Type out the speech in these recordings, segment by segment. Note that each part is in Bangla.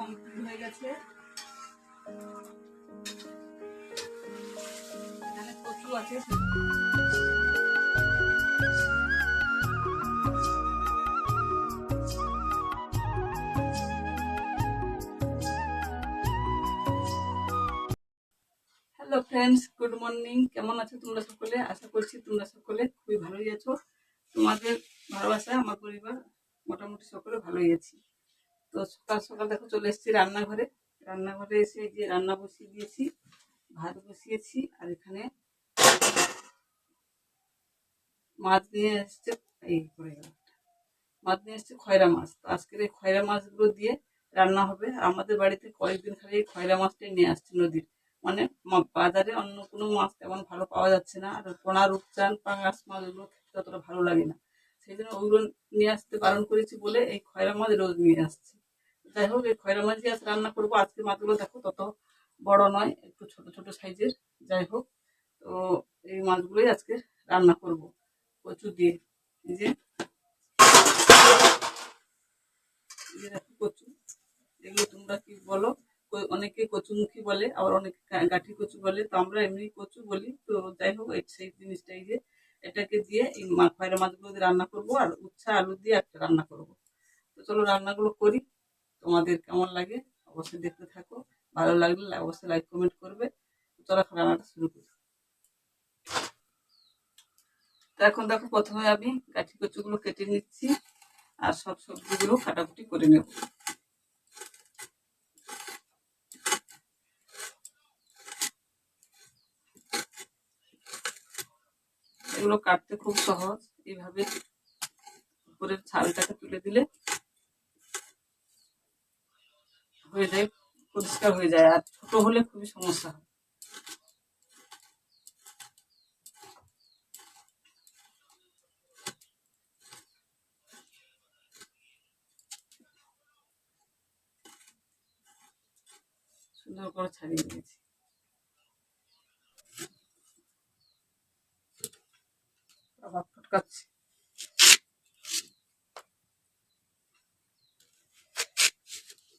কমপ্লিট হয়ে গেছে। এখানে কচু আছে। Hello friends, good morning. কেমন আছো তোমরা সকলে? আশা করছি তোমরা সকলে খুবই ভালোই আছো। তোমাদের ভালোবাসায় আমার পরিবার মোটামুটি সকলে ভালোই আছি। তো সকাল সকাল দেখো চলে এসেছি রান্নাঘরে। রান্নাঘরে এসে যে রান্না বসিয়ে দিয়েছি, ভাত বসিয়েছি। আর এখানে মাছ নিয়ে এসছে, এই পড়ে গেল, মাছ নিয়ে এসছে খয়রা মাছ। তো আজকের এই খয়রা মাছগুলো দিয়ে রান্না হবে। আমাদের বাড়িতে কয়েকদিন খালি এই খয়রা মাছটাই নিয়ে আসছে নদীর, মানে বাজারে অন্য কোনো মাছ তেমন ভালো পাওয়া যাচ্ছে না। আর পোনা, রূপচান, পাঙাশ মাছ ওগুলো খেতে অতটা ভালো লাগে না। সেই জন্য ওগুলো নিয়ে আসতে বারণ করেছি বলে এই খয়রা মাছ রোজ নিয়ে আসছে। যাই হোক, এই খয়রা মাছ দিয়ে আজ রান্না করবো। আজকে মাছগুলো দেখো তত বড় নয়, একটু ছোট ছোট সাইজের। যাই হোক, তো এই মাছগুলোই আজকে রান্না করব কচু দিয়ে। এই যে কচু, এগুলো তোমরা কি বলো? অনেকে কচুমুখী বলে, আবার অনেকে গাঠি কচু বলে। তো আমরা এমনি কচু বলি। তো যাই হোক, সেই জিনিসটাই যে এটাকে দিয়ে এই খয়রা মাছগুলো দিয়ে রান্না করব। আর উচ্ছা আলু দিয়ে একটা রান্না করব। তো চলো রান্নাগুলো করি। তোমাদের কেমন লাগে অবশ্যই দেখতে থাকো। ভালো লাগলে অবশ্যই লাইক কমেন্ট করবে। চলো রান্নাটা শুরু করি। তো এখন দেখো, প্রথমে আমি গাঠি কচুগুলো কেটে নিচ্ছি আর সব সবজিগুলো কাটাকুটি করে নেব। এগুলো কাটতে খুব সহজ। এইভাবে উপরের ছালটাকে তুলে দিলে হয়ে যায়, পরিষ্কার হয়ে যায়। আর ছোট হলে খুবই সমস্যা হয়। সুন্দর করে ছাড়িয়ে দিয়েছি। আবার ফটকাচ্ছি।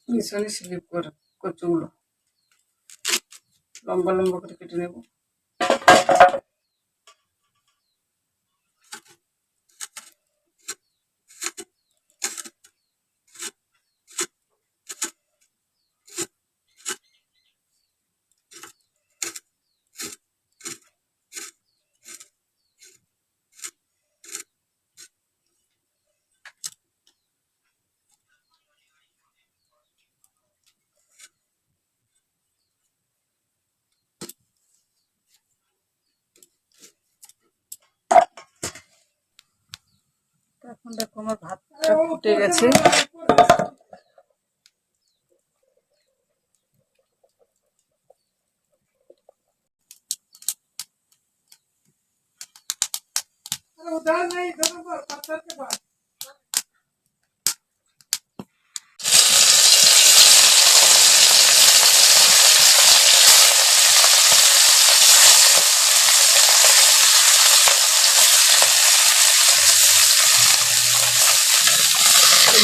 মিশনে স্লিপ করে কচুগুলো লম্বা লম্বা করে কেটে নেব। এখন দেখো আমার ভাতটা ফুটে গেছে।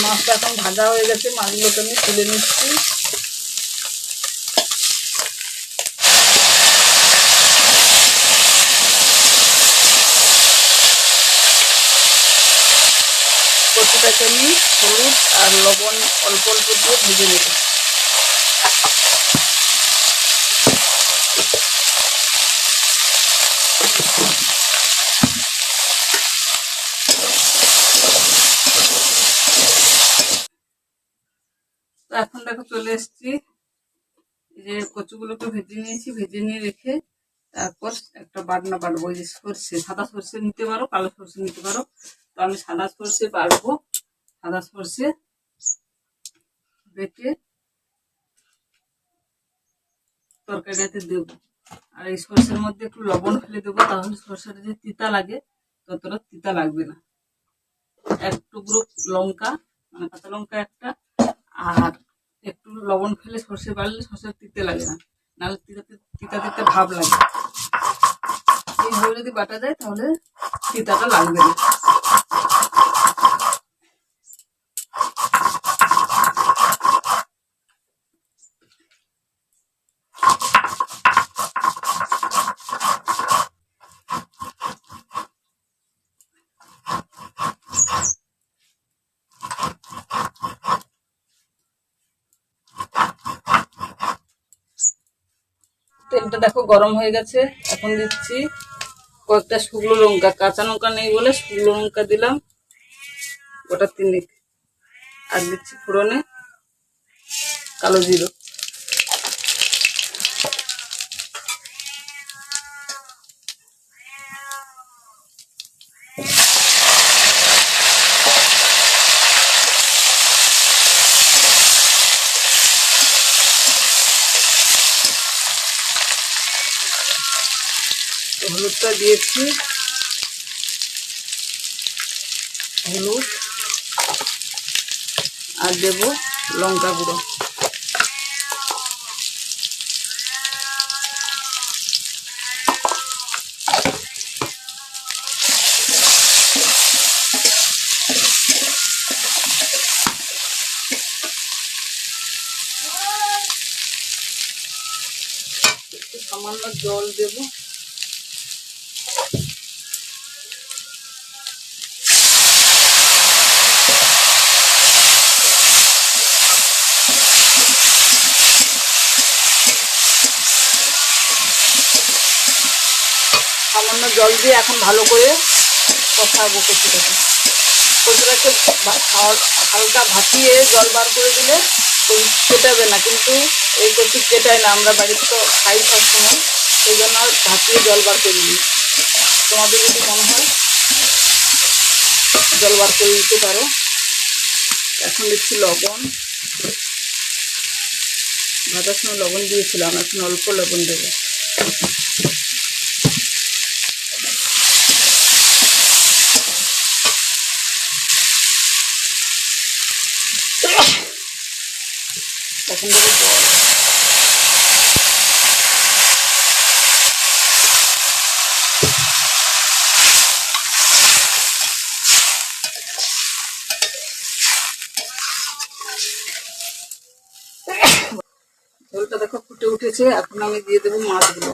মাছটা এখন ভাজা হয়ে গেছে, মাছগুলোকে আমি তুলে নিচ্ছি। কচুটাকে আমি হলুদ আর লবণ অল্প অল্প দিয়ে ভেজে নেব। তো এখন দেখো চলে এসছি। এই যে কচুগুলোকে ভেজে নিয়েছি, ভেজে নিয়ে রেখে তারপর একটা বাটনা বাটবো। এই যে সর্ষে, সাদা সর্ষে নিতে পারো, কালো সর্ষে নিতে পারো। তো আমি সাদা সর্ষে বাটবো। সাদা সর্ষে বেটে তরকারিটাতে দেবো। আর এই সর্ষের মধ্যে একটু লবণ ফেলে দেবো, তাহলে সর্ষেটা যে তিতা লাগে ততটা তিতা লাগবে না। এক টুকরো লঙ্কা, মানে কাঁচা লঙ্কা একটা, আর একটু লবণ ফেলে সর্ষে বাড়লে সর্ষে তিতে লাগে না, নাহলে তিতা তিতা তিতা ভাব লাগে। এইভাবে যদি বাটা যায় তাহলে তিতাটা লাগবে না। তেলটা দেখো গরম হয়ে গেছে। এখন দিচ্ছি কয়েকটা শুকনো লঙ্কা, কাঁচা লঙ্কা নেই বলে শুকনো লঙ্কা দিলাম গোটা 3। আর দিচ্ছি ফোড়নে কালো জিরো। হলুদটা দিয়েছি, হলুদ, আর দেবো লঙ্কা গুঁড়ো। সামান্য জল দেবো। সামান্য জল দিয়ে এখন ভালো করে কষাবো কচুটাকে। কচুটাকে হালকা ভাপিয়ে জল বার করে দিলে কেটাবে না, কিন্তু এই কচু কেটায় না, আমরা বাড়িতে তো খাই সবসময়, সেই জন্য ভাপিয়ে জল বার করে দিই। তোমাদের যদি মনে হয় জল বার করে দিতে পারো। এখন দিচ্ছি লবণ, ভাজার সময় লবণ দিয়েছিলাম, এখন অল্প লবণ দেবো। এখন দেবো জল। ঝোলটা দেখো ফুটে উঠেছে, এখন আমি দিয়ে দেবো মাছগুলো।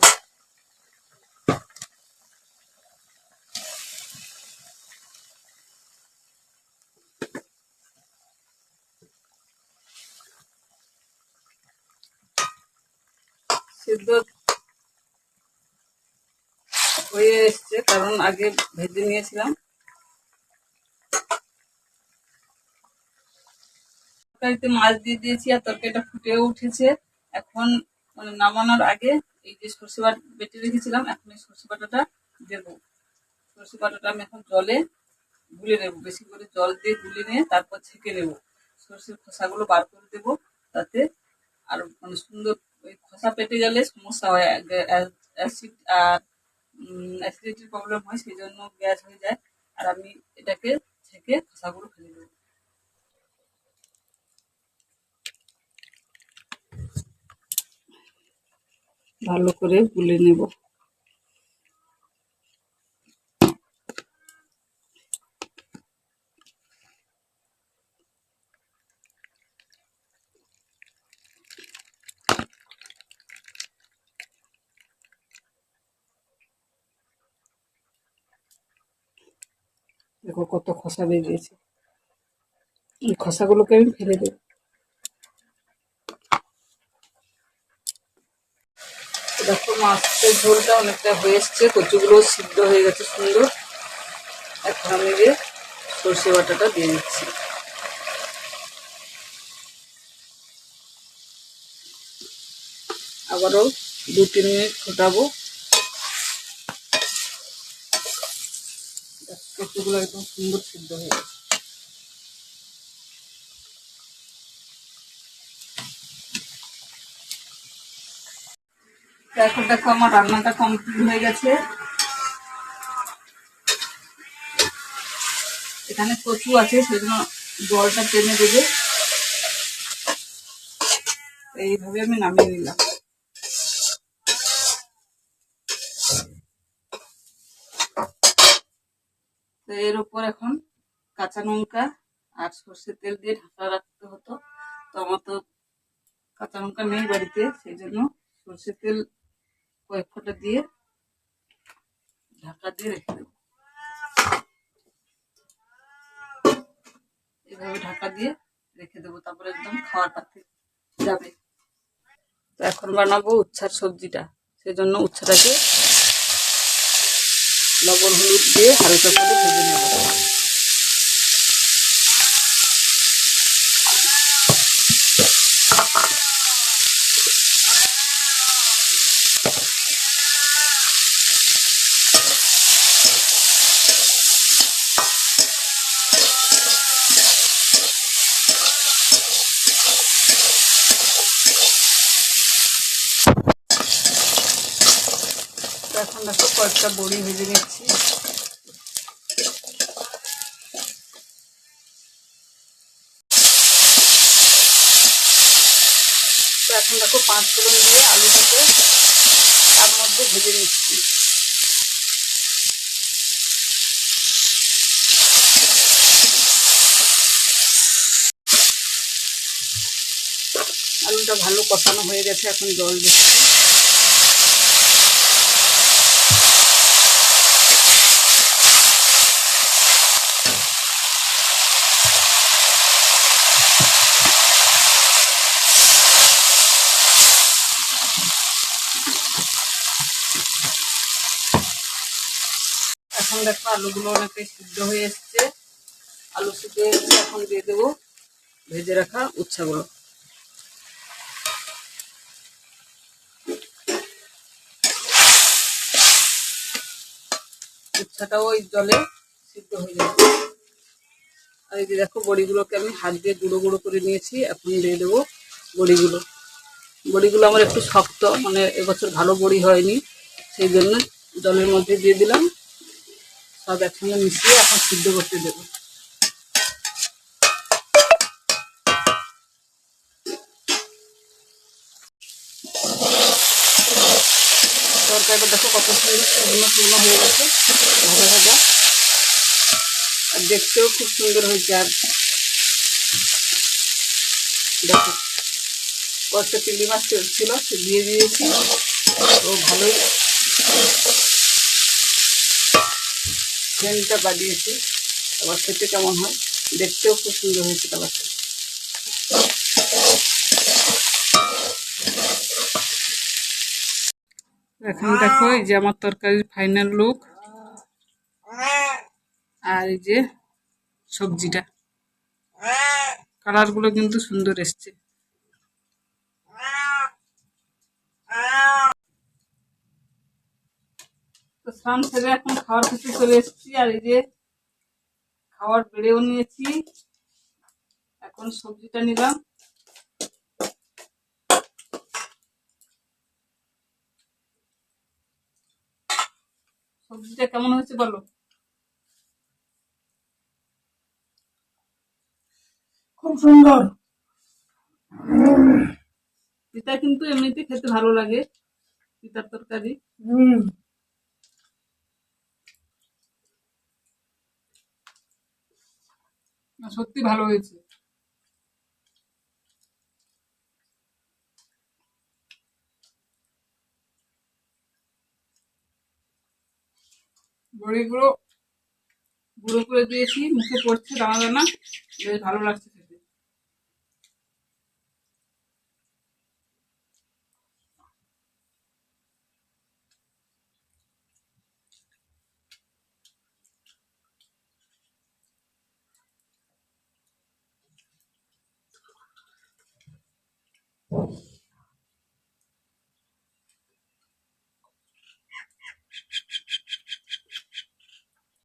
সিদ্ধ হয়ে এসছে, কারণ আগে ভেজে নিয়েছিলাম। তরকারিতে মাছ দিয়ে দিয়েছি আর তরকারিটা ফুটেও উঠেছে। এখন মানে নামানোর আগে এই যে সর্ষে বাটা বেটে রেখেছিলাম, এখন এই সর্ষে বাটাটা দেবো। সর্ষে বাটাটা আমি এখন জলে গুলে নেবো, বেশি করে জল দিয়ে গুলে নিয়ে তারপর ছেঁকে নেবো। সর্ষের খোসাগুলো বার করে দেবো, তাতে আর মানে সুন্দর। ওই খোসা পেটে গেলে সমস্যা হয়, অ্যাসিড আর অ্যাসিডিটির প্রবলেম হয়, সেই জন্য গ্যাস হয়ে যায়। আর আমি এটাকে ছেঁকে খোসাগুলো ফেলে দেবো। ভালো করে গুলে নেব। দেখো কত খোসা বেরিয়েছে, এই খোসাগুলোকে আমি ফেলে দেব। দেখো মাছের ঝোলটা অনেকটা হয়ে এসছে, কচুগুলো সিদ্ধ হয়ে গেছে সুন্দর। এখন আমি যে সর্ষে বাটাটা দিয়ে দিচ্ছি। আবারও 2-3 মিনিট ফোটাবো। কচুগুলো একদম সুন্দর সিদ্ধ হয়ে গেছে। এখন দেখো আমার রান্নাটা কমপ্লিট হয়ে গেছে। এখানে কচু আছে, সেজন্য জলটা টেনে দেবে। এইভাবে আমি নামিয়ে নিলাম। তো এর উপর এখন কাঁচা লঙ্কা আর সর্ষের তেল দিয়ে ঢাকা রাখতে হতো, তো আমার তো কাঁচা লঙ্কা নেই বাড়িতে, সেই জন্য সর্ষের তেল কয়েক ফোঁটা দিয়ে ঢাকা দিয়ে রেখে দেবো। এইভাবে ঢাকা দিয়ে রেখে দেবো, তারপরে একদম খাওয়ার পাতে যাবে। তো এখন বানাবো উচ্ছার সবজিটা। সেজন্য উচ্ছেটাকে লবণ হলুদ দিয়ে হালকা করে ভেজে নেব। এখন দেখো কয়েকটা বড়ি ভেজে নিচ্ছি। এখন দেখো 5 ফোড়ন দিয়ে আলুটাকে তার মধ্যে ভেজে নিচ্ছি। আলুটা ভালো কষানো হয়ে গেছে, এখন জল দিচ্ছি। এখন দেখো আলুগুলো অনেকটাই সিদ্ধ হয়ে এসছে। আলু সিদ্ধ হয়ে গেছে, এখন দিয়ে দেবো ভেজে রাখা উচ্ছেগুলো। উচ্ছেটাও ওই জলে সিদ্ধ হয়ে যাবে। আর এই যে দেখো বড়িগুলোকে আমি হাত দিয়ে গুঁড়ো গুঁড়ো করে নিয়েছি। এখন দিয়ে দেবো বড়িগুলো। বড়িগুলো আমার একটু শক্ত, মানে এবছর ভালো বড়ি হয়নি, সেই জন্য জলের মধ্যে দিয়ে দিলাম। সব একসঙ্গে মিশিয়ে এখন সিদ্ধ করতে দেবো। তরকারিটা দেখো কত সুন্দর শুকনো শুকনো হয়ে গেছে, ভাজা ভাজা, আর দেখতেও খুব সুন্দর হয়েছে। আর দেখো কয়েকটা চিংড়ি মাছ ছিল, সে দিয়ে দিয়েছি, ও ভালোই ফ্রেনটা বাড়িয়েছি। আবার খেতে কেমন হয়, দেখতেও খুব সুন্দর হয়েছে কালারটা। এখন দেখো এই যে আমার তরকারির ফাইনাল লুক, আর এই যে সবজিটা, কালারগুলো কিন্তু সুন্দর এসছে। তো স্নান সেরে এখন খাওয়ার খেতে চলে এসেছি। আর এই যে খাওয়ার বেড়েও নিয়েছি, এখন সবজিটা নিলাম। সবজিটা কেমন হয়েছে বলো? খুব সুন্দর। পিতা কিন্তু এমনিতে খেতে ভালো লাগে, পিতার তরকারি। সত্যি ভালো হয়েছে। বড়িগুলো গুঁড়ো করে দিয়েছি, মুখে পড়ছে দানা দানা, বেশ ভালো লাগছে।